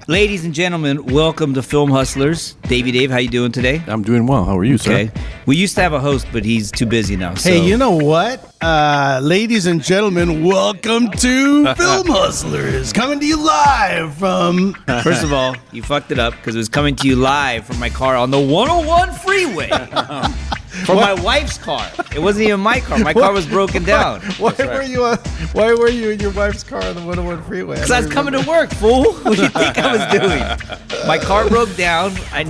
Ladies and gentlemen, welcome to Film Hustlers. Davey Dave, how you doing today? I'm doing well. How are you, sir? Okay. We used to have a host, but he's too busy now. So. Hey, you know what? Ladies and gentlemen, welcome to Film Hustlers. Coming to you live from... First of all, you fucked it up because it was coming to you live from my car on the 101 freeway. From my wife's car. It wasn't even my car. My car was broken down. Why were you in your wife's car on the 101 freeway? Because I was coming to work, fool. What do you think I was doing? My car broke down. I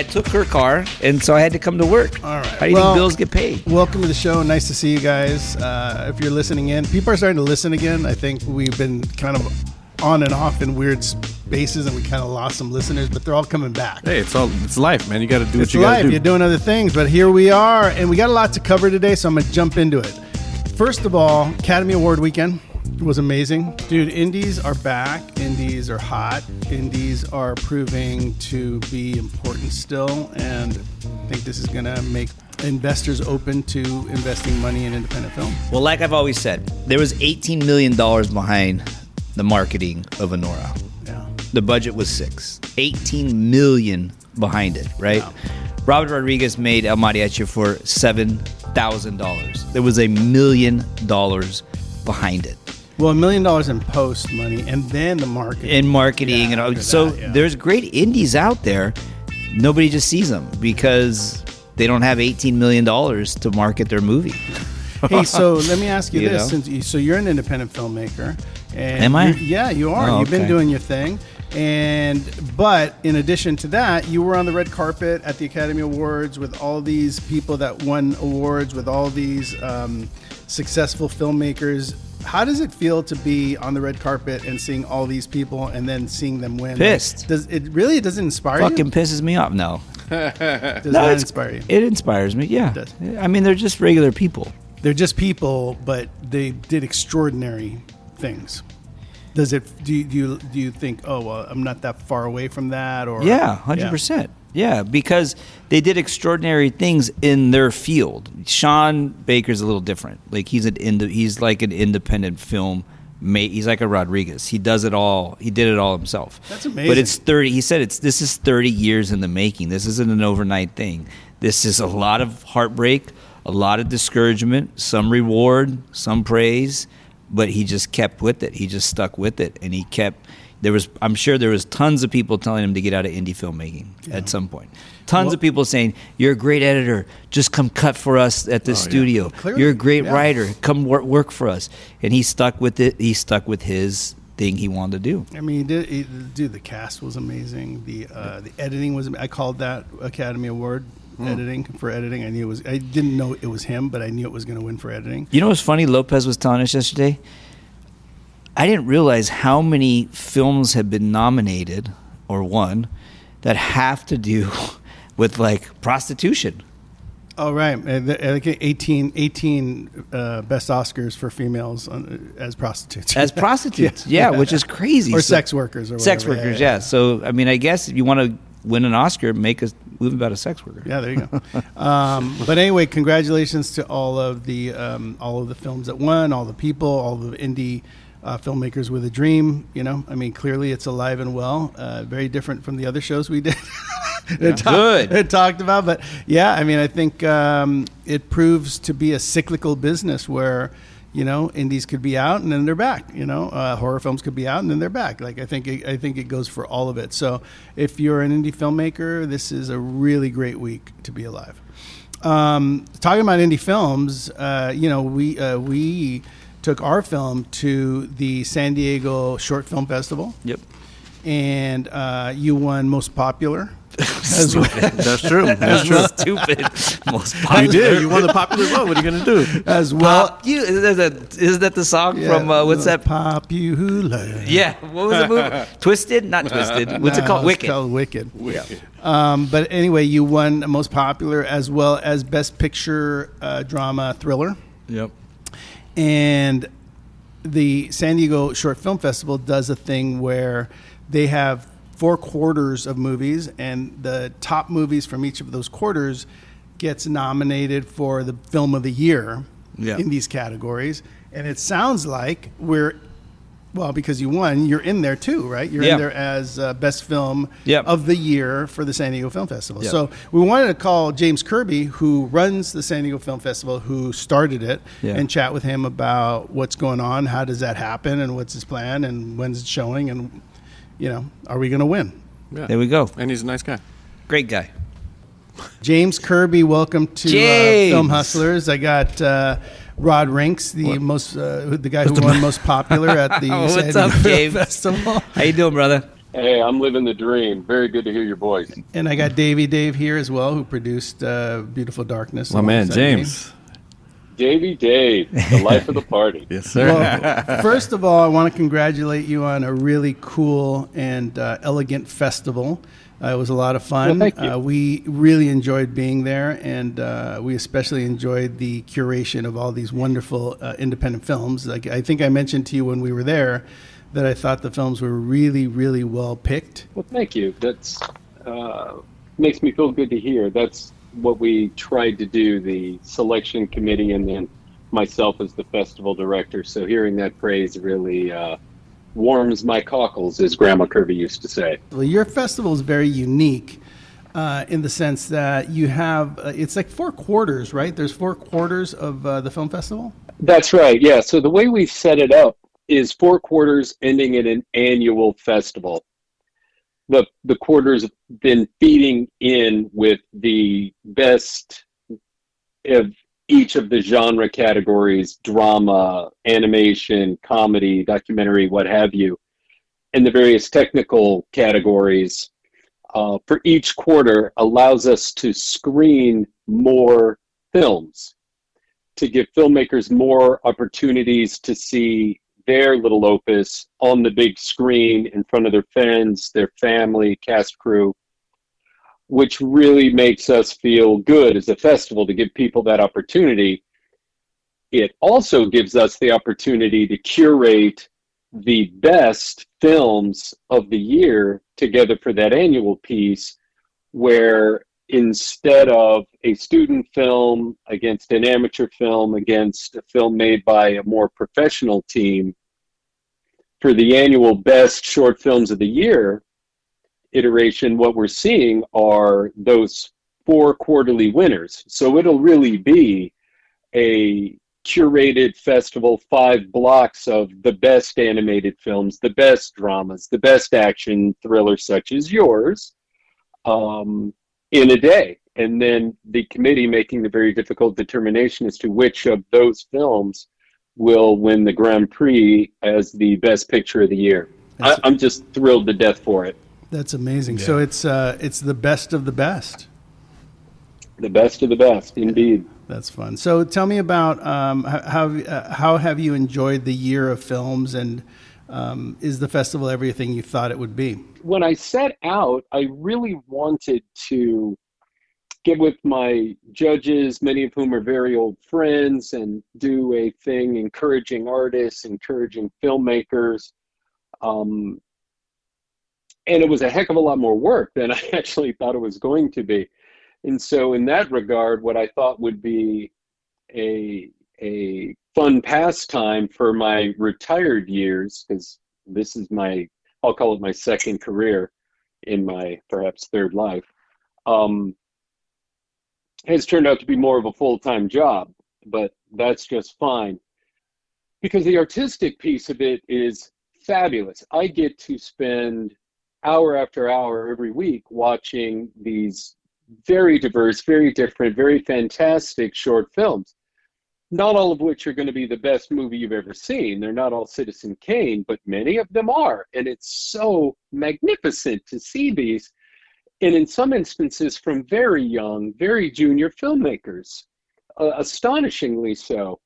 took her car, and so I had to come to work. All right. How do you think bills get paid? Welcome to the show. Nice to see you guys. If you're listening in, people are starting to listen again. I think we've been kind of on and off in weird spaces, and we kind of lost some listeners, but they're all coming back. Hey, it's life, man. You got to do what you got to do. You're doing other things, but here we are, and we got a lot to cover today, so I'm going to jump into it. First of all, Academy Award weekend was amazing. Dude, indies are back. Indies are hot. Indies are proving to be important still, and I think this is going to make investors open to investing money in independent film. Well, like I've always said, there was $18 million behind the marketing of Anora. Yeah. The budget was $18 million behind it, right? Yeah. Robert Rodriguez made El Mariachi for $7,000. There was $1 million behind it. Well, $1 million in post money, and then the marketing. In marketing, and so there's great indies out there. Nobody just sees them because they don't have $18 million to market their movie. Hey, so let me ask you this: know? so you're an independent filmmaker, and am I? Yeah, you are. Oh, You've been okay. doing your thing, but in addition to that, you were on the red carpet at the Academy Awards with all these people that won awards, with all these successful filmmakers. How does it feel to be on the red carpet and seeing all these people and then seeing them win? Pissed. Does it inspire you? Fucking pisses me off. No. Does that inspire you? It inspires me. Yeah. It does. I mean, they're just regular people. They're just people, but they did extraordinary things. Does it? Do you think? Oh well, I'm not that far away from that, or 100%. Yeah, because they did extraordinary things in their field. Sean Baker's a little different. Like he's like an independent film. He's like a Rodriguez. He does it all. He did it all himself. That's amazing. But it's 30. He said this is 30 years in the making. This isn't an overnight thing. This is a lot of heartbreak, a lot of discouragement, some reward, some praise, but he just kept with it. He just stuck with it, and he kept. I'm sure there was tons of people telling him to get out of indie filmmaking at some point. Tons of people saying, "You're a great editor. Just come cut for us at the studio. Clearly, you're a great writer. Come work for us." And he stuck with it. He stuck with his thing he wanted to do. I mean, the cast was amazing. The editing was. I called that Academy Award. Editing. I knew it was. I didn't know it was him, but I knew it was going to win for editing. You know what's funny? Lopez was telling us yesterday. I didn't realize how many films have been nominated or won that have to do with like prostitution. Oh right, like 18 best Oscars for females as prostitutes. As prostitutes, yeah, which is crazy. Or sex workers, or whatever. Sex workers, yeah. So I mean, I guess if you want to win an Oscar, make a movie about a sex worker. Yeah, there you go. But anyway, congratulations to all of the films that won, all the people, all the indie filmmakers with a dream. You know, I mean, clearly it's alive and well. Very different from the other shows we did. It talked about, but yeah, I mean, I think it proves to be a cyclical business where, you know, indies could be out and then they're back. You know, horror films could be out and then they're back. Like I think it goes for all of it. So if you're an indie filmmaker, this is a really great week to be alive. Talking about indie films, you know, we took our film to the San Diego Short Film Festival. Yep. And you won Most Popular. That's true. That's true. Stupid. Most popular. You did. You won the popular vote. What are you going to do? As well. Isn't that the song from, what's that? Popular. Yeah. What was the movie? Twisted? Not Twisted. What's it called? Wicked. It's called Wicked. But anyway, you won Most Popular as well as Best Picture Drama Thriller. Yep. And the San Diego Short Film Festival does a thing where they have 4 quarters of movies, and the top movies from each of those quarters gets nominated for the film of the year in these categories. And it sounds like we're Well, because you won, you're in there too, right? You're in there as best film of the year for the San Diego Film Festival. So we wanted to call James Kirby, who runs the San Diego Film Festival, who started it, and chat with him about what's going on, how does that happen, and what's his plan, and when's it showing, and are we going to win? Yeah. There we go. And he's a nice guy. Great guy. James Kirby, welcome to Film Hustlers. I got Rod Rinks, the guy who won Most Popular at the What's San up, Diego James? Festival. How you doing, brother? Hey, I'm living the dream. Very good to hear your voice. And I got Dave here as well, who produced Beautiful Darkness. My man, James. Dave, the life of the party. Yes, sir. Well, first of all, I want to congratulate you on a really cool and elegant festival. It was a lot of fun. Well, thank you. We really enjoyed being there, and we especially enjoyed the curation of all these wonderful independent films. Like I think I mentioned to you when we were there that I thought the films were really, really well picked. Well, thank you. That's makes me feel good to hear. That's what we tried to do, the selection committee, and then myself as the festival director. So hearing that praise really warms my cockles, as Grandma Kirby used to say. Well, your festival is very unique in the sense that you have, it's like 4 quarters, right? There's 4 quarters of the film festival? That's right, yeah. So the way we set it up is 4 quarters ending in an annual festival. The quarters have been feeding in with the best of each of the genre categories: drama, animation, comedy, documentary, what have you, and the various technical categories for each quarter allows us to screen more films, to give filmmakers more opportunities to see their little opus on the big screen in front of their friends, their family, cast, crew, which really makes us feel good as a festival to give people that opportunity. It also gives us the opportunity to curate the best films of the year together for that annual piece, where instead of a student film against an amateur film against a film made by a more professional team, for the annual best short films of the year iteration, what we're seeing are those 4 quarterly winners. So it'll really be a curated festival, 5 blocks of the best animated films, the best dramas, the best action thrillers such as yours, in a day. And then the committee making the very difficult determination as to which of those films will win the Grand Prix as the best picture of the year. I'm just thrilled to death for it. That's amazing. Yeah. So it's the best of the best. The best of the best, indeed. That's fun. So tell me about how have you enjoyed the year of films, and is the festival everything you thought it would be? When I set out, I really wanted to get with my judges, many of whom are very old friends, and do a thing encouraging artists, encouraging filmmakers. And it was a heck of a lot more work than I actually thought it was going to be. And so in that regard, what I thought would be a fun pastime for my retired years, because this is I'll call it my second career in my perhaps third life, has turned out to be more of a full-time job, but that's just fine. Because the artistic piece of it is fabulous. I get to spend hour after hour every week watching these very diverse, very different, very fantastic short films, not all of which are going to be the best movie you've ever seen. They're not all Citizen Kane, but many of them are. And it's so magnificent to see these, and in some instances from very young, very junior filmmakers, astonishingly so.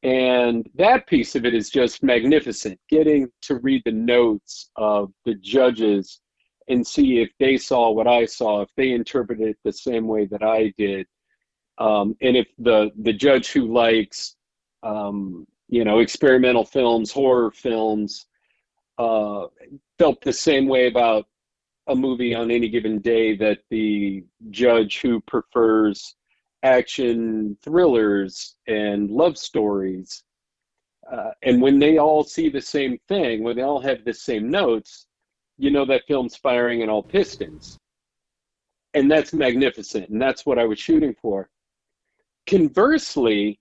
And that piece of it is just magnificent, getting to read the notes of the judges and see if they saw what I saw, if they interpreted it the same way that I did. And if the judge who likes, experimental films, horror films, felt the same way about a movie on any given day that the judge who prefers action thrillers and love stories And when they all see the same thing, when they all have the same notes, you know that film's firing in all pistons. And that's magnificent, and that's what I was shooting for. Conversely,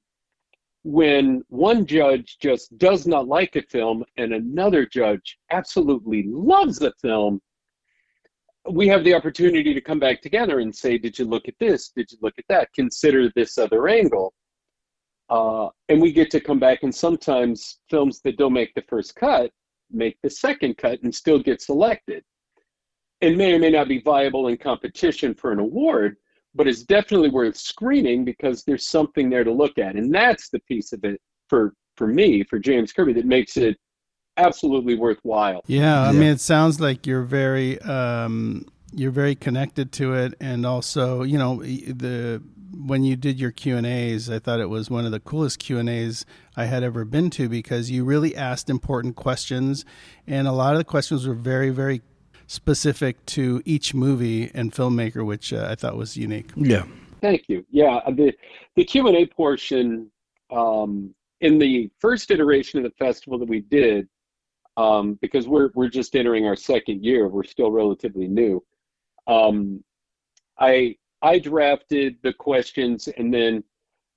when one judge just does not like a film and another judge absolutely loves the film, we have the opportunity to come back together and say, did you look at this? Did you look at that? Consider this other angle. And we get to come back, and sometimes films that don't make the first cut make the second cut and still get selected. It may or may not be viable in competition for an award, but it's definitely worth screening because there's something there to look at. And that's the piece of it for me, for James Kirby, that makes it absolutely worthwhile. Yeah, I mean, it sounds like you're very connected to it, and also, you know, when you did your Q&As, I thought it was one of the coolest Q&As I had ever been to, because you really asked important questions, and a lot of the questions were very, very specific to each movie and filmmaker, which I thought was unique. Yeah. Thank you. Yeah, the Q&A portion in the first iteration of the festival that we did, because we're just entering our second year, we're still relatively new. I drafted the questions and then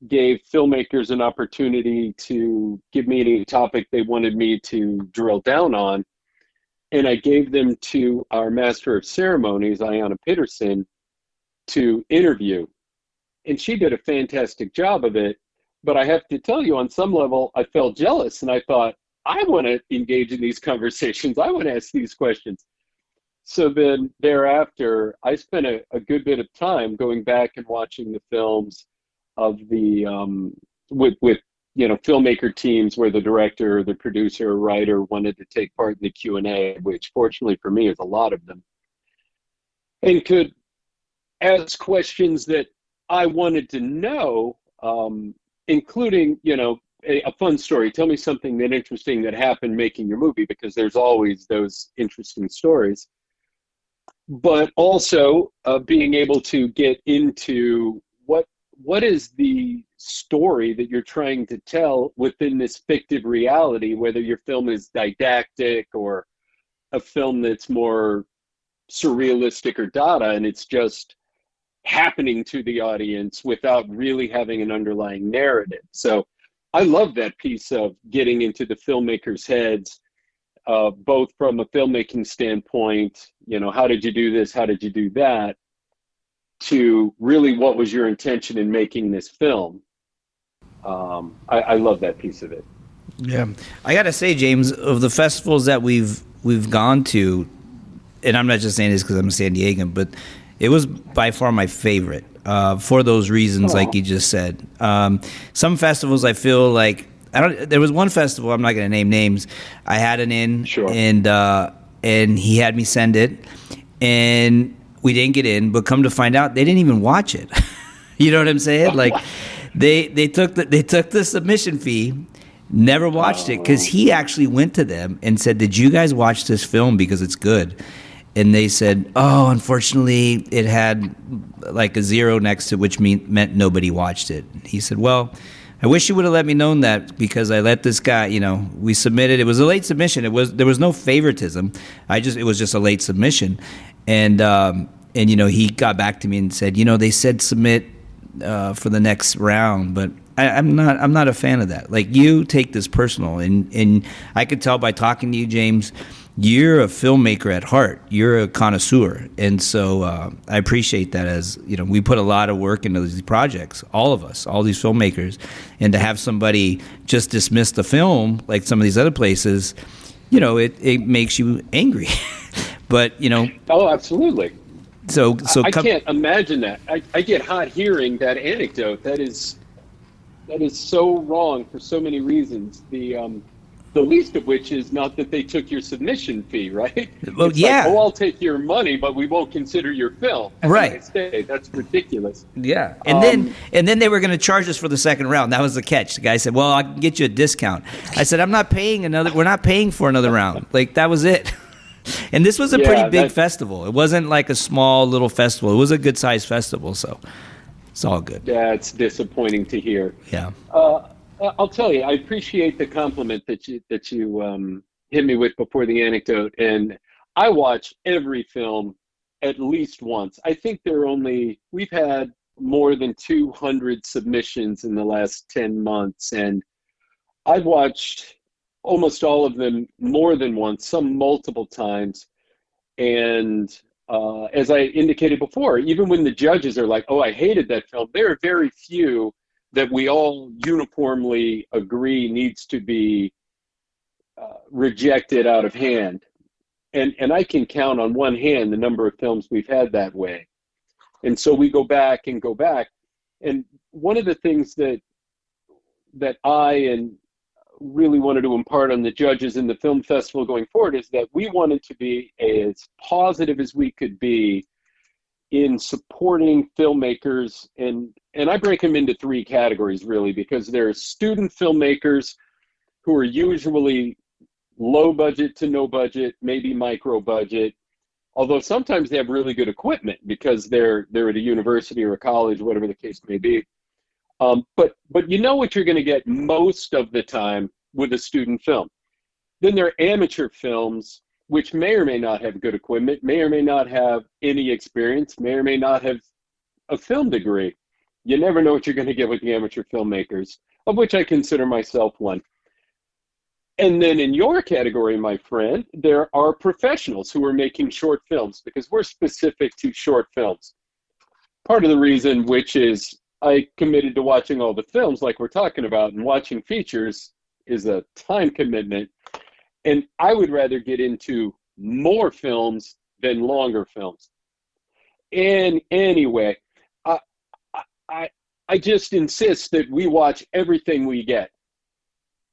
gave filmmakers an opportunity to give me any topic they wanted me to drill down on. And I gave them to our Master of Ceremonies, Ayanna Peterson, to interview. And she did a fantastic job of it. But I have to tell you, on some level, I felt jealous. And I thought, I want to engage in these conversations. I want to ask these questions. So then thereafter, I spent a good bit of time going back and watching the films of the, with you know, filmmaker teams where the director or the producer or writer wanted to take part in the Q&A, which fortunately for me is a lot of them, and could ask questions that I wanted to know, including, you know, a fun story. Tell me something that interesting that happened making your movie, because there's always those interesting stories. But also being able to get into what is the story that you're trying to tell within this fictive reality, whether your film is didactic or a film that's more surrealistic or dada, and it's just happening to the audience without really having an underlying narrative. So I love that piece of getting into the filmmakers' heads, both from a filmmaking standpoint, you know, how did you do this, how did you do that, to really what was your intention in making this film. I love that piece of it. Yeah, I got to say, James, of the festivals that we've gone to, and I'm not just saying this because I'm a San Diegan, but it was by far my favorite for those reasons, like you just said. Some festivals, I feel like there was one festival, I'm not going to name names. I had it in, sure, and he had me send it, and we didn't get in. But come to find out, they didn't even watch it. You know what I'm saying? Like they took the submission fee, never watched it, because he actually went to them and said, "Did you guys watch this film because it's good?" And they said, "Oh, unfortunately, it had like a 0 next to it, which meant nobody watched it." He said, "Well, I wish you would have let me known that, because I let this guy, you know, we submitted. It was a late submission. There was no favoritism. It was just a late submission." And you know, he got back to me and said, "You know, they said submit for the next round, but I'm not a fan of that. Like, you take this personal, and I could tell by talking to you, James, you're a filmmaker at heart. You're a connoisseur, and so I appreciate that. As you know, we put a lot of work into these projects, all of us, all these filmmakers, and to have somebody just dismiss the film like some of these other places, you know, it makes you angry." But you know, oh, absolutely. So I can't imagine that. I get hot hearing that anecdote. That is so wrong for so many reasons. The least of which is not that they took your submission fee, right? Well, it's yeah. Like, I'll take your money, but we won't consider your film. Right. That's ridiculous. Yeah. And then they were going to charge us for the second round. That was the catch. The guy said, "Well, I can get you a discount." I said, "I'm not paying we're not paying for another round." Like, that was it. And this was a pretty big festival. It wasn't like a small little festival. It was a good sized festival, so it's all good. That's disappointing to hear. Yeah. I'll tell you, I appreciate the compliment that you hit me with before the anecdote, and I watch every film at least once. I think we've had more than 200 submissions in the last 10 months, and I've watched almost all of them more than once, some multiple times. And as I indicated before, even when the judges are like, "Oh, I hated that film," there are very few that we all uniformly agree needs to be rejected out of hand. And I can count on one hand the number of films we've had that way. And so we go back and go back. And one of the things that I and really wanted to impart on the judges in the film festival going forward is that we wanted to be as positive as we could be in supporting filmmakers, and I break them into three categories really, because there's student filmmakers who are usually low budget to no budget, maybe micro budget, although sometimes they have really good equipment because they're at a university or a college, whatever the case may be. But you know what you're going to get most of the time with a student film. Then there are amateur films, which may or may not have good equipment, may or may not have any experience, may or may not have a film degree. You never know what you're going to get with the amateur filmmakers, of which I consider myself one. And then in your category, my friend, there are professionals who are making short films, because we're specific to short films. Part of the reason, which is I committed to watching all the films like we're talking about, and watching features is a time commitment. And I would rather get into more films than longer films. And anyway, I just insist that we watch everything we get.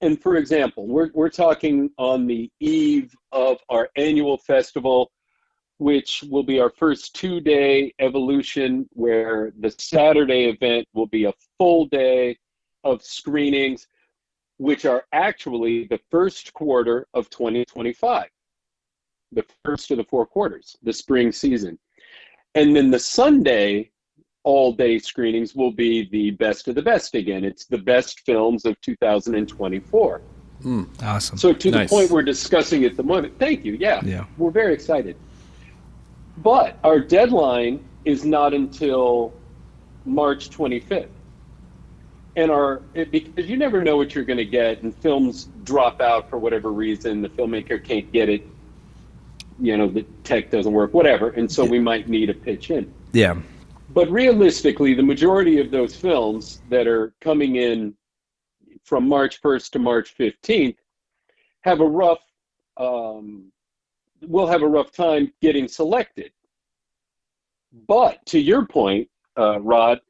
And for example, we're talking on the eve of our annual festival, which will be our first 2-day evolution, where the Saturday event will be a full day of screenings, which are actually the first quarter of 2025, the first of the 4 quarters, the spring season. And then the Sunday all-day screenings will be the best of the best again. It's the best films of 2024. Awesome. So to the point we're discussing at the moment, thank you, yeah, we're very excited. But our deadline is not until March 25th. And because you never know what you're going to get, and films drop out for whatever reason, the filmmaker can't get it, the tech doesn't work, whatever, and so we might need a pitch in. Yeah. But realistically, the majority of those films that are coming in from March 1st to March 15th have will have a rough time getting selected. But to your point, Rod,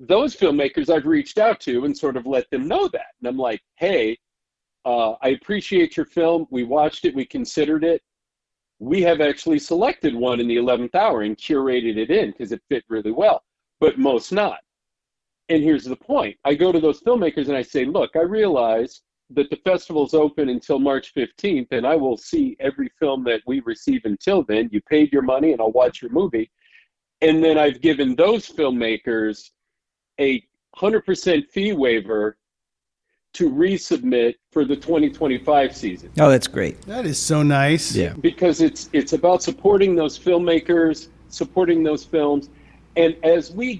those filmmakers I've reached out to and sort of let them know that. And I'm like, hey, I appreciate your film. We watched it. We considered it. We have actually selected one in the 11th hour and curated it in because it fit really well, but most not. And here's the point. I go to those filmmakers and I say, look, I realize that the festival's open until March 15th, and I will see every film that we receive until then. You paid your money and I'll watch your movie. And then I've given those filmmakers a 100% fee waiver to resubmit for the 2025 season. Oh, that's great. That is so nice. Yeah. Because it's about supporting those filmmakers, supporting those films. And as we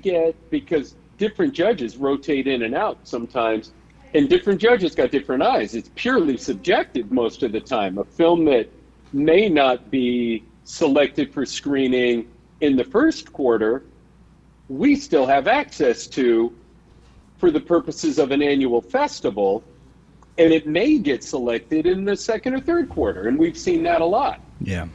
because different judges rotate in and out sometimes, and different judges got different eyes. It's purely subjective most of the time. A film that may not be selected for screening in the first quarter, we still have access to for the purposes of an annual festival, and it may get selected in the second or third quarter, and we've seen that a lot. Yeah.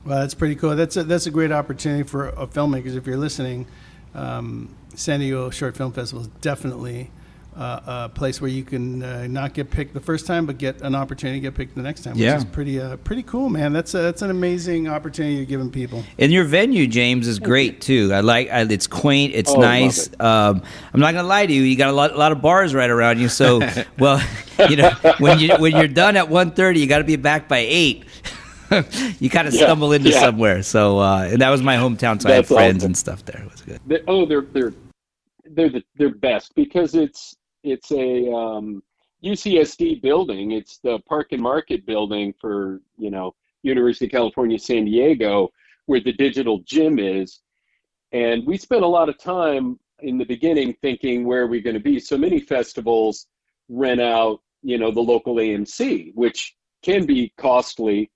Well, that's pretty cool. That's a great opportunity for filmmakers. If you're listening, San Diego Short Film Festival is definitely a place where you can not get picked the first time, but get an opportunity to get picked the next time, which is pretty cool, man. That's an amazing opportunity you're giving people. And your venue, James, is great too. It's quaint, it's nice. I'm not gonna lie to you, you got a lot of bars right around you. So, well, when you're done at 1:30, you got to be back by 8. You kind of stumble into somewhere. So, and that was my hometown, so I had friends and stuff there. It was good. They're best because it's It's a UCSD building. It's the Park and Market building for, University of California, San Diego, where the digital gym is. And we spent a lot of time in the beginning thinking, where are we going to be? So many festivals rent out, the local AMC, which can be costly.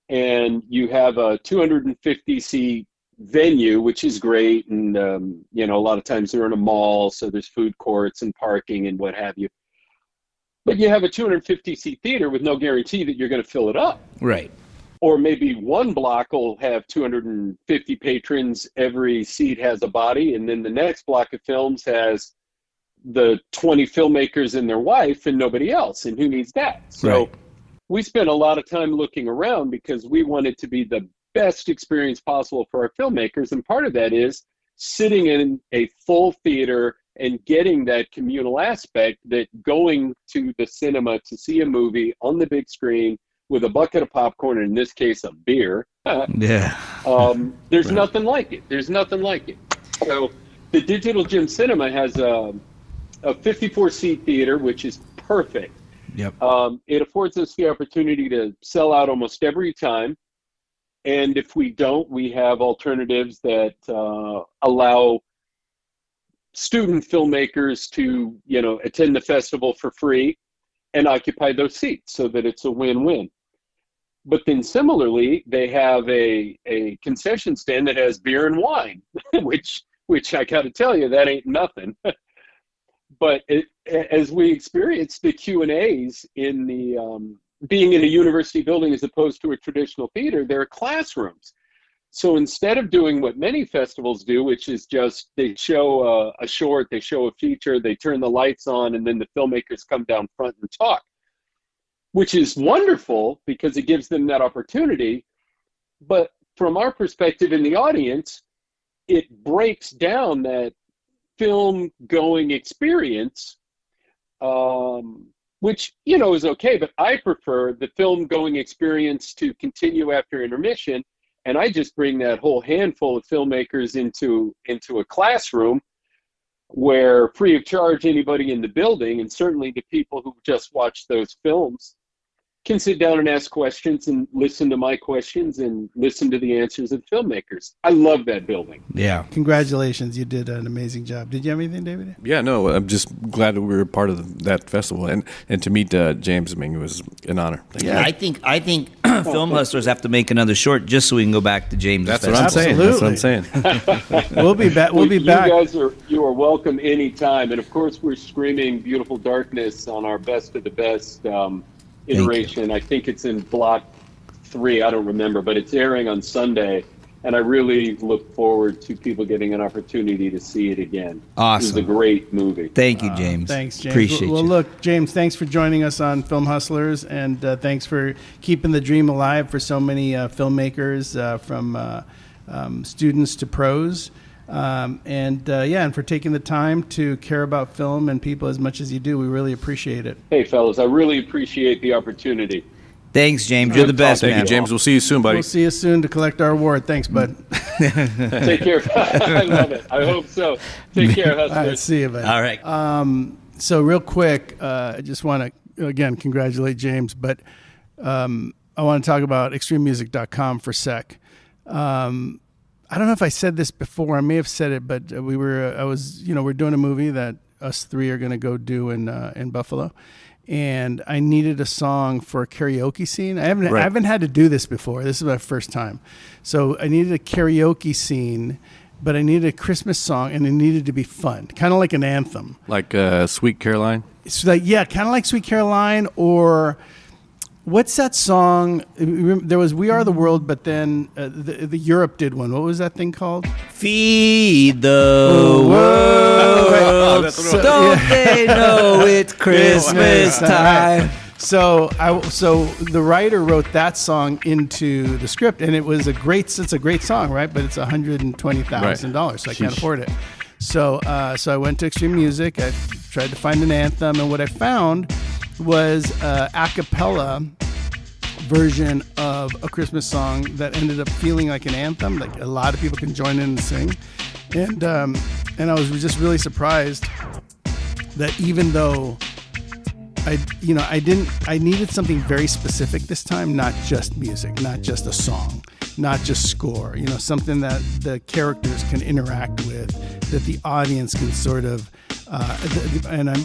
And you have a 250-seat venue, which is great. And, a lot of times they're in a mall, so there's food courts and parking and what have you. But you have a 250-seat theater with no guarantee that you're going to fill it up. Right. Or maybe one block will have 250 patrons, every seat has a body, and then the next block of films has the 20 filmmakers and their wife and nobody else, and who needs that? So we spent a lot of time looking around because we wanted to be the best experience possible for our filmmakers, and part of that is sitting in a full theater and getting that communal aspect that going to the cinema to see a movie on the big screen with a bucket of popcorn, and in this case, a beer. There's nothing like it. There's nothing like it. So the Digital Gym Cinema has a 54-seat theater, which is perfect. Yep. It affords us the opportunity to sell out almost every time. And if we don't, we have alternatives that allow student filmmakers to, attend the festival for free and occupy those seats so that it's a win-win. But then similarly, they have a concession stand that has beer and wine, which I got to tell you, that ain't nothing. But as we experience the Q&As in the being in a university building as opposed to a traditional theater, there are classrooms. So instead of doing what many festivals do, which is just they show a short, they show a feature, they turn the lights on, and then the filmmakers come down front and talk, which is wonderful because it gives them that opportunity. But from our perspective in the audience, it breaks down that film-going experience, which, is okay. But I prefer the film-going experience to continue after intermission. And I just bring that whole handful of filmmakers into a classroom where, free of charge, anybody in the building, and certainly the people who just watched those films, can sit down and ask questions and listen to my questions and listen to the answers of filmmakers. I love that building. Yeah. Congratulations. You did an amazing job. Did you have anything, David? Yeah, no, I'm just glad that we were part of that festival. And to meet James, it was an honor. Thank you. I think Film Hustlers have to make another short just so we can go back to James' That's festival. what I'm saying. That's what I'm saying. We'll be back. We'll be back. You guys you are welcome anytime. And of course, we're screaming Beautiful Darkness on our Best of the Best iteration. I think it's in block 3. I don't remember, but it's airing on Sunday, and I really look forward to people getting an opportunity to see it again. Awesome. It was a great movie. Thank you, James. Thanks, James. Appreciate well, you. Look, James, thanks for joining us on Film Hustlers, and thanks for keeping the dream alive for so many filmmakers, from students to pros. And for taking the time to care about film and people as much as you do. We really appreciate it. Hey, fellas, I really appreciate the opportunity. Thanks, James. You're the best, Thank man. you, James. We'll see you soon, buddy. We'll see you soon to collect our award. Thanks, bud. Take care. I love it. I hope so. Take care, Hustlers. All right, see you, bud. All right. So real quick, I just want to, again, congratulate James, but I want to talk about extrememusic.com for a sec. I don't know if I said this before. I may have said it, but we're doing a movie that us three are going to go do in Buffalo, and I needed a song for a karaoke scene. I haven't had to do this before. This is my first time, so I needed a karaoke scene, but I needed a Christmas song, and it needed to be fun, kind of like an anthem, Like Sweet Caroline. It's like kind of like Sweet Caroline or. What's that song? There was "We Are the World," but then the Europe did one. What was that thing called? Feed the world. Don't they know it's Christmas time? So the writer wrote that song into the script, and it's a great song, right? But it's $120,000, so I can't afford it. So I went to Extreme Music. I tried to find an anthem, and what I found was a cappella version of a Christmas song that ended up feeling like an anthem. Like a lot of people can join in and sing, and I was just really surprised that even though I needed something very specific this time, not just music, not just a song, not just score, something that the characters can interact with, that the audience can sort of,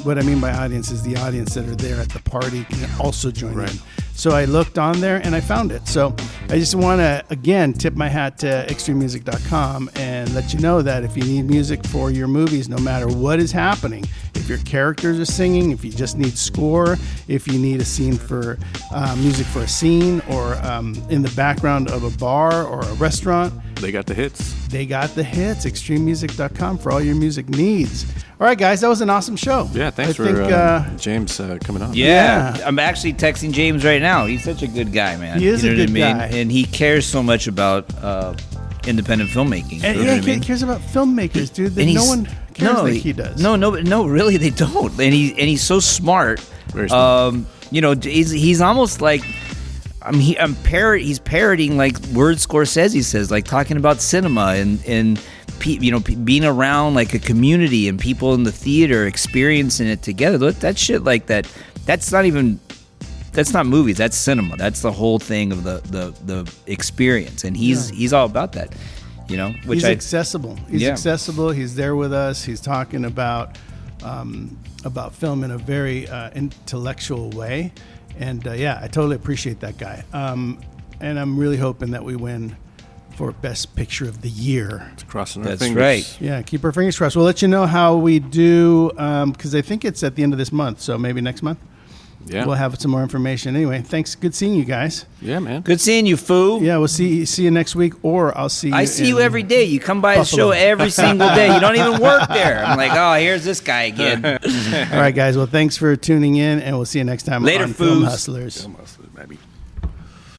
what I mean by audience is the audience that are there at the party can also join in. So I looked on there and I found it. So I just want to, again, tip my hat to extrememusic.com and let you know that if you need music for your movies, no matter what is happening, if your characters are singing, if you just need score, if you need a scene for music for a scene or in the background of a bar or a restaurant, they got the hits. They got the hits. Extrememusic.com for all your music needs. All right, guys, that was an awesome show. Yeah, thanks for James coming on. Yeah, I'm actually texting James right now. He's such a good guy, man. He is a good guy. And he cares so much about independent filmmaking. And he cares about filmmakers, dude. That no one cares like he does. No, really, they don't. And he's so smart. Very smart. He's almost like he's parroting like words Scorsese says, like talking about cinema and being around like a community and people in the theater experiencing it together. That shit like that. That's not movies. That's cinema. That's the whole thing of the experience. And he's all about that. Which he's accessible. He's accessible. He's there with us. He's talking about film in a very intellectual way. And I totally appreciate that guy. And I'm really hoping that we win for Best Picture of the Year. It's crossing our That's fingers. right. Yeah, keep our fingers crossed. We'll let you know how we do, because I think it's at the end of this month, so maybe next month. Yeah. We'll have some more information. Anyway, thanks. Good seeing you guys. Yeah, man. Good seeing you, Foo. Yeah, we'll see you next week, or I'll see you. I see you every day. You come by Buffalo. the show every single day. You don't even work there. I'm like, oh, here's this guy again. All right, guys. Well, thanks for tuning in, and we'll see you next time Later, on Film Foos. Hustlers. Film Hustlers.